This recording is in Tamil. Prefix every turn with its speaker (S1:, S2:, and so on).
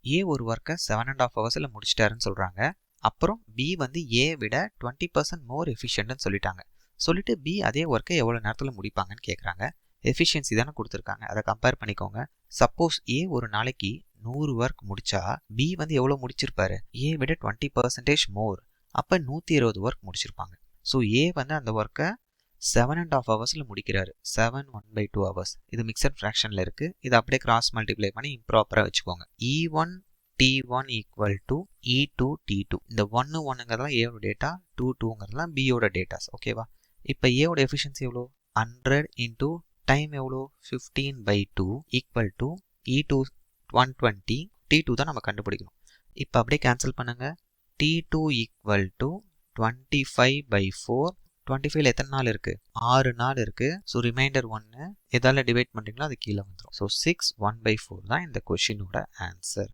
S1: ஏ ஒரு ஒர்க்கை 7.5 ஹவர்ஸில் முடிச்சிட்டாருன்னு சொல்கிறாங்க. அப்புறம் பி வந்து ஏ விட 20% மோர் எஃபிஷியன்ட்னு சொல்லிட்டாங்க. சொல்லிட்டு பி அதே ஒர்க்கை எவ்வளோ நேரத்தில் முடிப்பாங்கன்னு கேட்குறாங்க. எஃபிஷியன்சி தானே கொடுத்துருக்காங்க, அதை கம்பேர் பண்ணிக்கோங்க. சப்போஸ் ஏ ஒரு நாளைக்கு 100 ஒர்க் முடிச்சா பி வந்து எவ்வளோ முடிச்சிருப்பாரு? ஏ விட 20% மோர், அப்போ 120 ஒர்க் முடிச்சிருப்பாங்க. ஸோ ஏ வந்து அந்த ஒர்க்கை 7.5 ஹவர்ஸில் முடிக்கிறாரு. 7/1/2 ஹவர்ஸ். இது மிக்சட் ஃப்ராக்ஷனில் இருக்குது. இதை அப்படியே கிராஸ் மல்டிப்ளை பண்ணி இம்ப்ராப்பராக வச்சுக்கோங்க. E1 T1 equal to E2 T2. இந்த 1ங்கிறதுலாம் ஏவோட டேட்டா, 2ங்கிறதுலாம் பியோட டேட்டாஸ். ஓகேவா? இப்போ ஏவோட எஃபிஷியன்சி எவ்வளோ? 100 இன்டூ டைம் எவ்வளோ? 15/2 ஈக்குவல் டு E2 120. T2 தான் நம்ம கண்டுபிடிக்கணும். இப்போ அப்படியே கேன்சல் பண்ணுங்க. T2 equal to 25/4. 25ல் எத்தனை நாள் இருக்குது? 6 நாள் இருக்குது. ஸோ ரிமைண்டர் 1 எதால் டிவைட் பண்ணுறீங்களோ அது கீழே வந்துடும். ஸோ 6 1/4 தான் இந்த கொஷினோட ஆன்சர்.